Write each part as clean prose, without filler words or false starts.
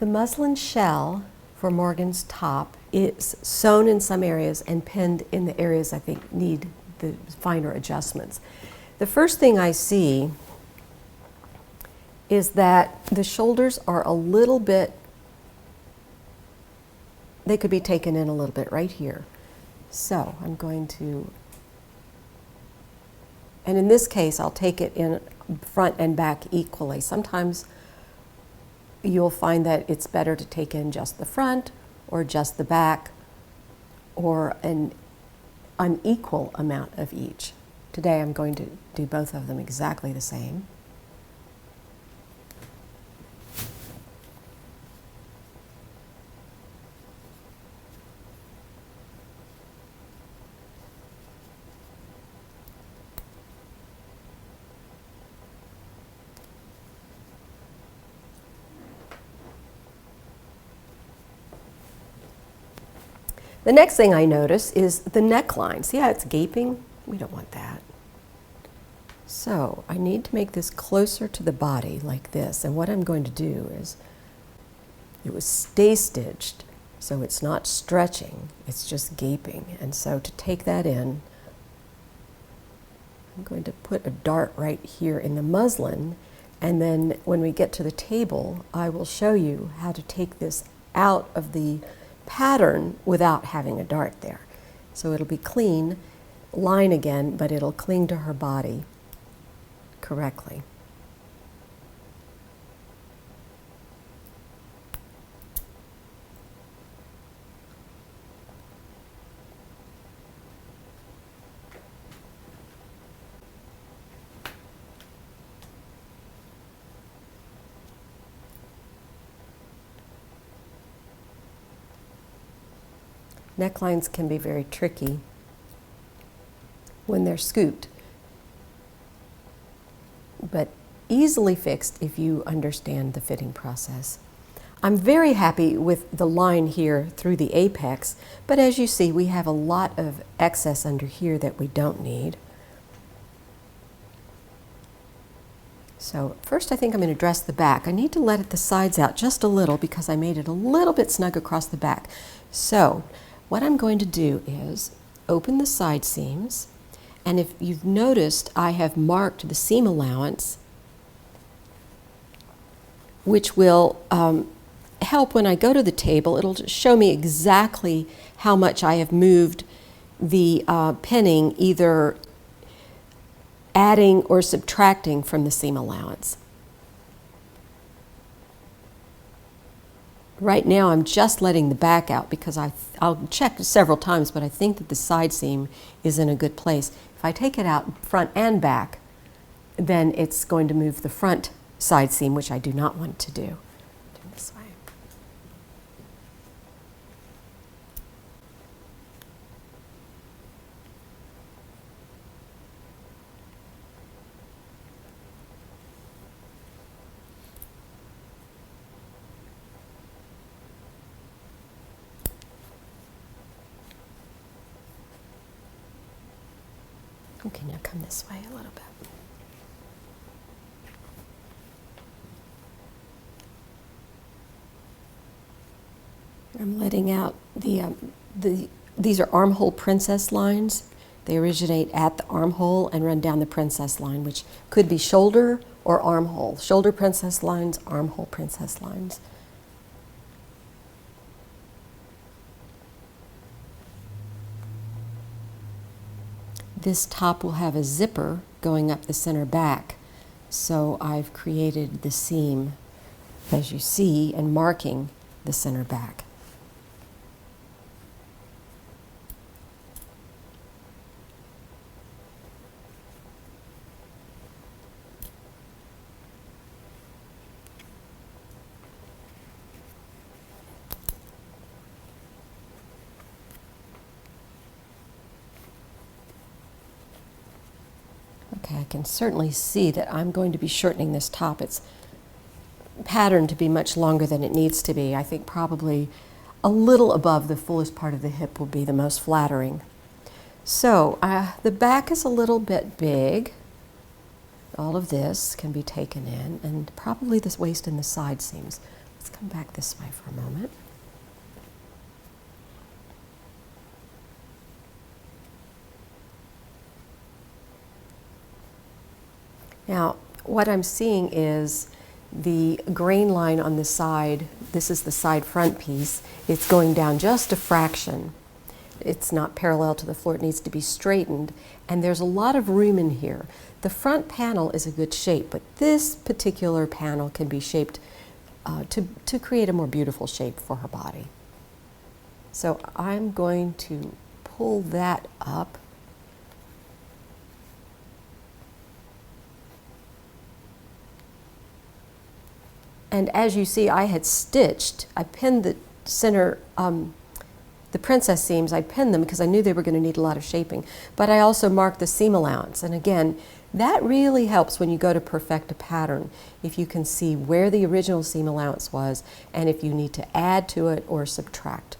The muslin shell for Morgan's top is sewn in some areas and pinned in the areas I think need the finer adjustments. The first thing I see is that the shoulders are a little bit, they could be taken in a little bit right here. So I'm going to, and in this case I'll take it in front and back equally. Sometimes you'll find that it's better to take in just the front or just the back or an unequal amount of each. Today I'm going to do both of them exactly the same. The next thing I notice is the neckline. See how it's gaping? We don't want that. So I need to make this closer to the body like this. And what I'm going to do is, it was stay stitched, so it's not stretching, it's just gaping. And so to take that in, I'm going to put a dart right here in the muslin. And then when we get to the table, I will show you how to take this out of the pattern without having a dart there. So it'll be clean, line again, but it'll cling to her body correctly. Necklines can be very tricky when they're scooped, but easily fixed if you understand the fitting process. I'm very happy with the line here through the apex, but as you see, we have a lot of excess under here that we don't need. So first I think I'm going to dress the back. I need to let the sides out just a little because I made it a little bit snug across the back. So what I'm going to do is open the side seams, and if you've noticed, I have marked the seam allowance, which will help when I go to the table. It'll show me exactly how much I have moved the pinning, either adding or subtracting from the seam allowance. Right now I'm just letting the back out because I'll check several times, but I think that the side seam is in a good place. If I take it out front and back, then it's going to move the front side seam, which I do not want to do. Do it this way. Okay, now come this way a little bit. I'm letting out these are armhole princess lines. They originate at the armhole and run down the princess line, which could be shoulder or armhole. Shoulder princess lines, armhole princess lines. This top will have a zipper going up the center back, so I've created the seam, as you see, and marking the center back. Okay, I can certainly see that I'm going to be shortening this top. It's patterned to be much longer than it needs to be. I think probably a little above the fullest part of the hip will be the most flattering. So the back is a little bit big. All of this can be taken in, and probably this waist and the side seams. Let's come back this way for a moment. Now, what I'm seeing is the grain line on the side. This is the side front piece. It's going down just a fraction. It's not parallel to the floor. It needs to be straightened. And there's a lot of room in here. The front panel is a good shape, but this particular panel can be shaped to create a more beautiful shape for her body. So I'm going to pull that up. And as you see, I had stitched, I pinned the center, the princess seams, I pinned them because I knew they were going to need a lot of shaping. But I also marked the seam allowance. And again, that really helps when you go to perfect a pattern, if you can see where the original seam allowance was and if you need to add to it or subtract.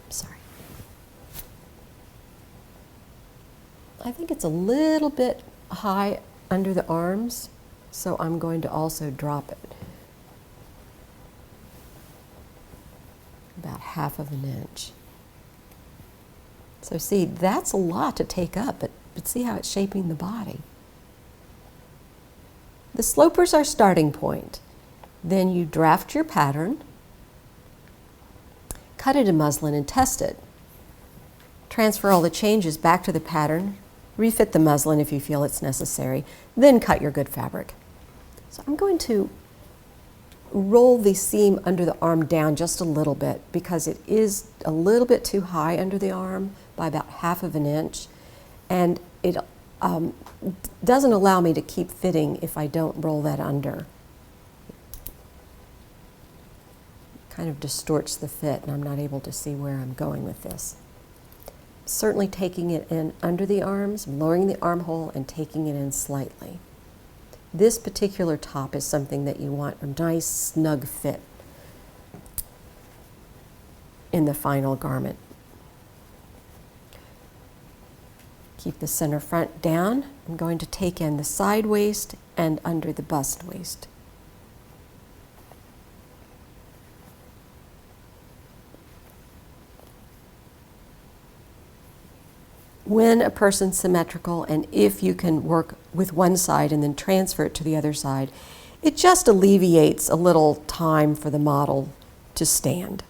Sorry. I think it's a little bit high under the arms, so I'm going to also drop it about 1/2 inch. So see, that's a lot to take up, but see how it's shaping the body. The slopers are starting point. Then you draft your pattern, cut it in muslin and test it. Transfer all the changes back to the pattern, refit the muslin if you feel it's necessary, then cut your good fabric. So I'm going to roll the seam under the arm down just a little bit because it is a little bit too high under the arm by about 1/2 inch, and it doesn't allow me to keep fitting if I don't roll that under. It kind of distorts the fit and I'm not able to see where I'm going with this. Certainly taking it in under the arms, lowering the armhole and taking it in slightly. This particular top is something that you want a nice snug fit in the final garment. Keep the center front down. I'm going to take in the side waist and under the bust waist. When a person's symmetrical, and if you can work with one side and then transfer it to the other side, it just alleviates a little time for the model to stand.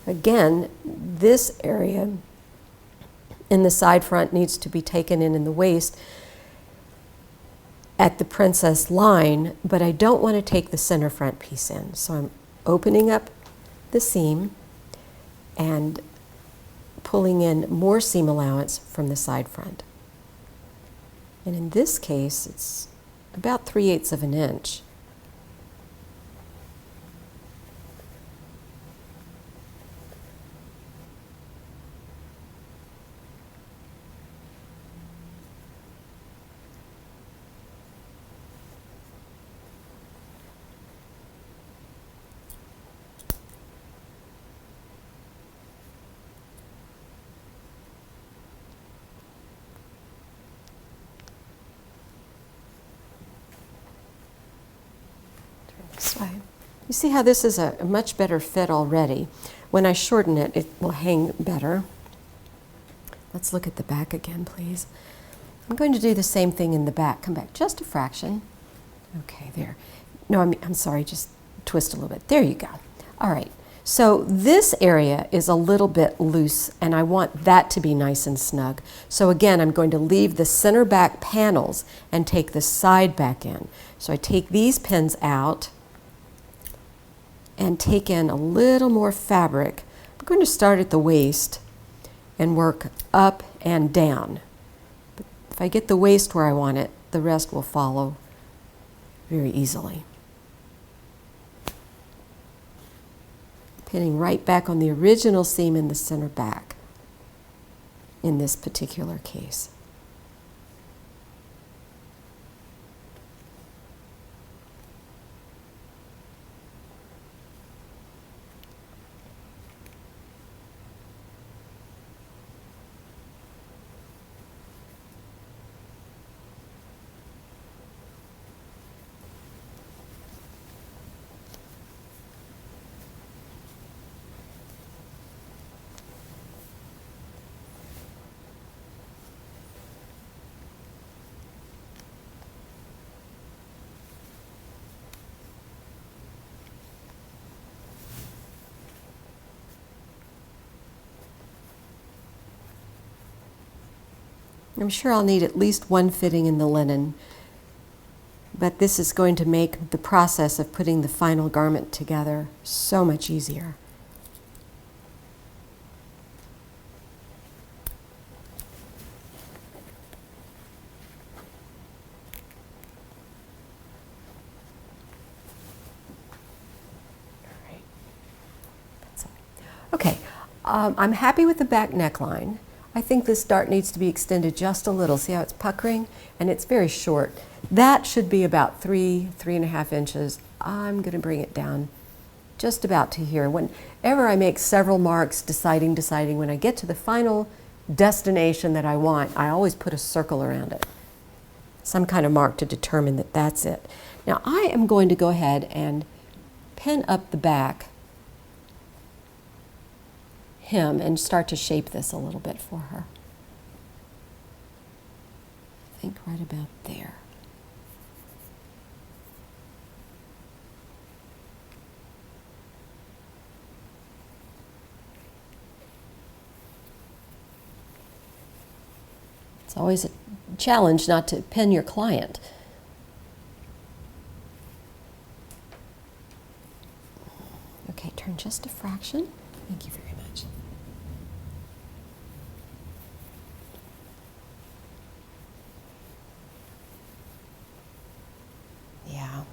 Again, this area in the side front needs to be taken in the waist at the princess line, but I don't want to take the center front piece in. So I'm opening up the seam and pulling in more seam allowance from the side front. And in this case, it's about 3/8 inch. This way. You see how this is a much better fit already. When I shorten it, it will hang better. Let's look at the back again, please. I'm going to do the same thing in the back. Come back just a fraction. Okay, there. No, I'm sorry, just twist a little bit. There you go. All right. So this area is a little bit loose, and I want that to be nice and snug. So again, I'm going to leave the center back panels and take the side back in. So I take these pins out and take in a little more fabric. I'm going to start at the waist and work up and down. But if I get the waist where I want it, the rest will follow very easily. pinning right back on the original seam in the center back in this particular case. I'm sure I'll need at least one fitting in the linen, but this is going to make the process of putting the final garment together so much easier. All right. That's it. Okay, I'm happy with the back neckline. I think this dart needs to be extended just a little. See how it's puckering? And it's very short. That should be about 3.5 inches. I'm going to bring it down just about to here. Whenever I make several marks, deciding when I get to the final destination that I want, I always put a circle around it. Some kind of mark to determine that that's it. Now I am going to go ahead and pin up the back hem and start to shape this a little bit for her. I think right about there. It's always a challenge not to pin your client. Okay, turn just a fraction. Thank you very much. Yeah.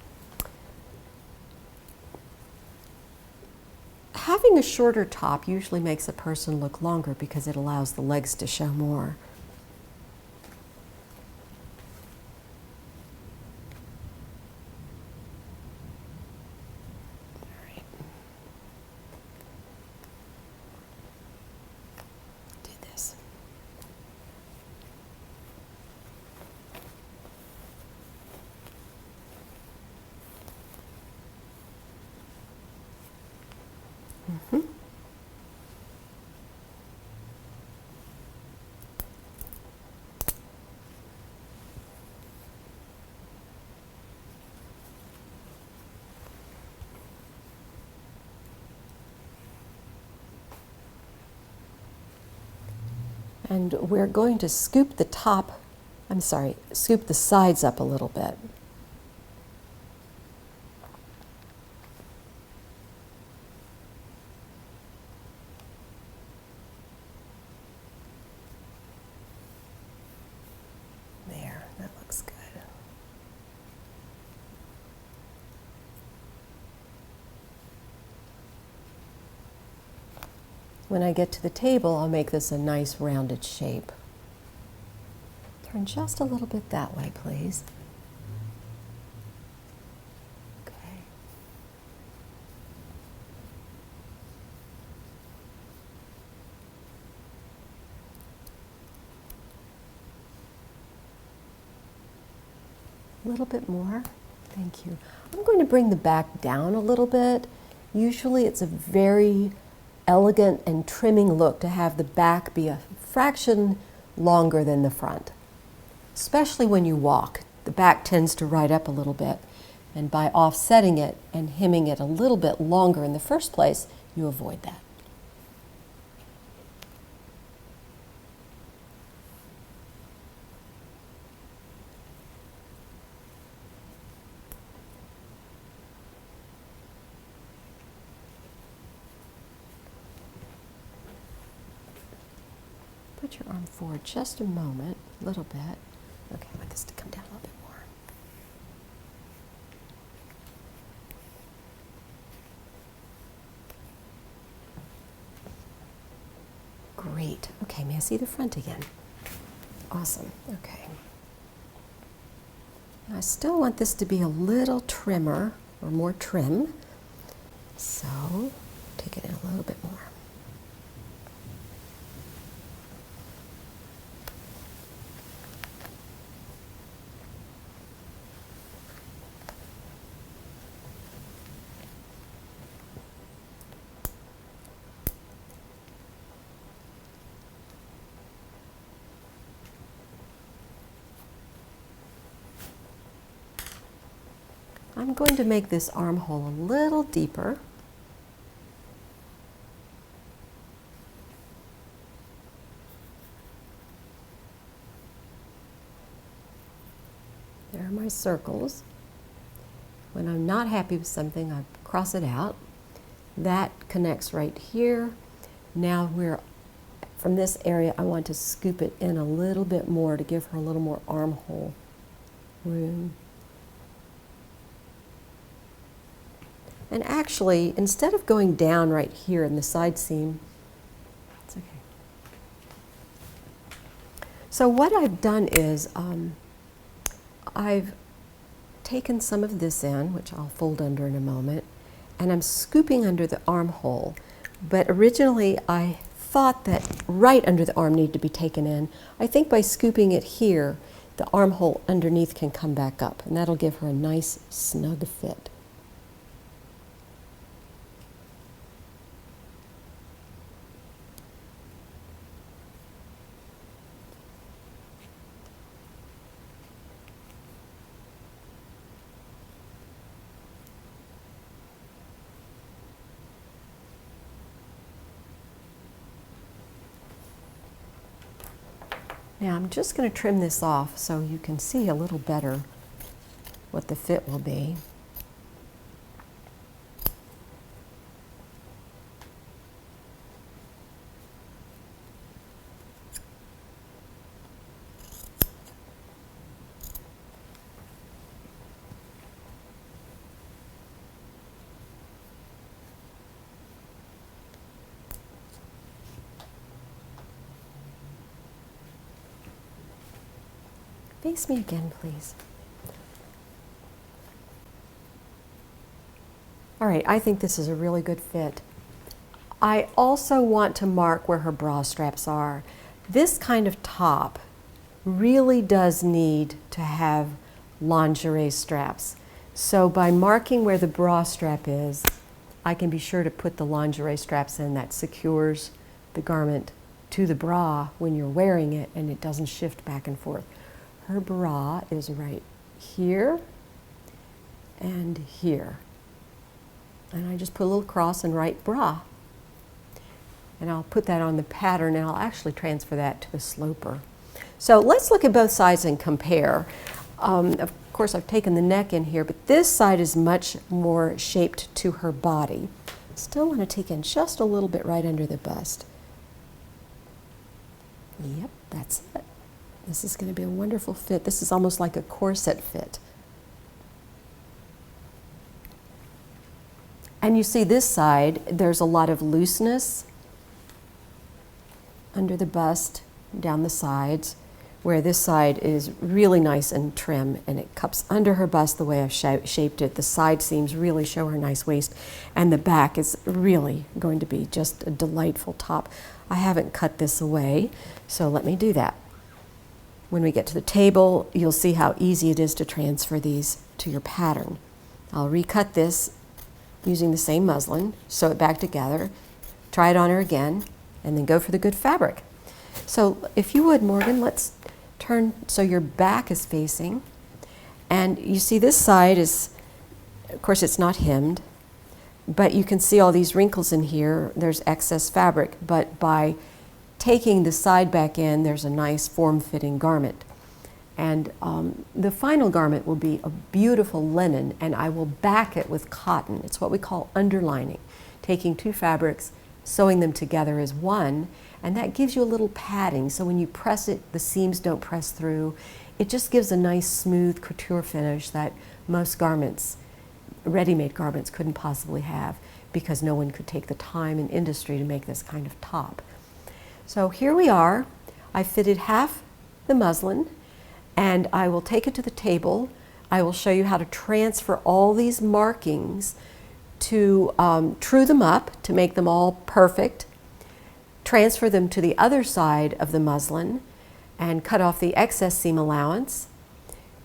Having a shorter top usually makes a person look longer because it allows the legs to show more. And we're going to scoop the scoop the sides up a little bit. There, that looks good. When I get to the table, I'll make this a nice rounded shape. Turn just a little bit that way, please. Okay. A little bit more. Thank you. I'm going to bring the back down a little bit. Usually it's a very elegant and trimming look to have the back be a fraction longer than the front. Especially when you walk, the back tends to ride up a little bit, and by offsetting it and hemming it a little bit longer in the first place, you avoid that. Put your arm forward just a moment, a little bit. Okay, I want this to come down a little bit more. Great. Okay, may I see the front again? Awesome. Okay. I still want this to be a little trimmer, or more trim. So, take it in a little bit more. I'm going to make this armhole a little deeper. There are my circles. When I'm not happy with something, I cross it out. That connects right here. Now from this area, I want to scoop it in a little bit more to give her a little more armhole room. And actually, instead of going down right here in the side seam, it's okay. So what I've done is I've taken some of this in, which I'll fold under in a moment, and I'm scooping under the armhole. But originally I thought that right under the arm needed to be taken in. I think by scooping it here, the armhole underneath can come back up, and that'll give her a nice snug fit. Now I'm just going to trim this off so you can see a little better what the fit will be. Face me again, please. All right, I think this is a really good fit. I also want to mark where her bra straps are. This kind of top really does need to have lingerie straps. So by marking where the bra strap is, I can be sure to put the lingerie straps in. That secures the garment to the bra when you're wearing it, and it doesn't shift back and forth. Her bra is right here and here. And I just put a little cross and write bra. And I'll put that on the pattern, and I'll actually transfer that to the sloper. So let's look at both sides and compare. Of course, I've taken the neck in here, but this side is much more shaped to her body. Still want to take in just a little bit right under the bust. Yep, that's it. This is going to be a wonderful fit. This is almost like a corset fit. And you see this side, there's a lot of looseness under the bust, down the sides, where this side is really nice and trim, and it cups under her bust the way I've shaped it. The side seams really show her nice waist, and the back is really going to be just a delightful top. I haven't cut this away, so let me do that. When we get to the table, you'll see how easy it is to transfer these to your pattern. I'll recut this using the same muslin, sew it back together, try it on her again, and then go for the good fabric. So if you would, Morgan, let's turn so your back is facing. And you see this side is, of course, it's not hemmed, but you can see all these wrinkles in here. There's excess fabric, but by taking the side back in, there's a nice form-fitting garment. And the final garment will be a beautiful linen, and I will back it with cotton. It's what we call underlining, taking two fabrics, sewing them together as one, and that gives you a little padding, so when you press it, the seams don't press through. It just gives a nice smooth couture finish that most garments, ready-made garments, couldn't possibly have, because no one could take the time and industry to make this kind of top. So here we are. I fitted half the muslin, and I will take it to the table. I will show you how to transfer all these markings to true them up to make them all perfect, transfer them to the other side of the muslin, and cut off the excess seam allowance,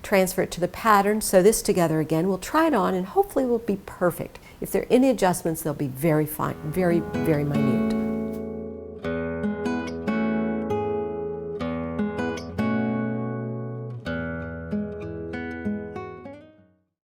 transfer it to the pattern, sew this together again. We'll try it on and hopefully it will be perfect. If there are any adjustments, they'll be very fine, very, very minute.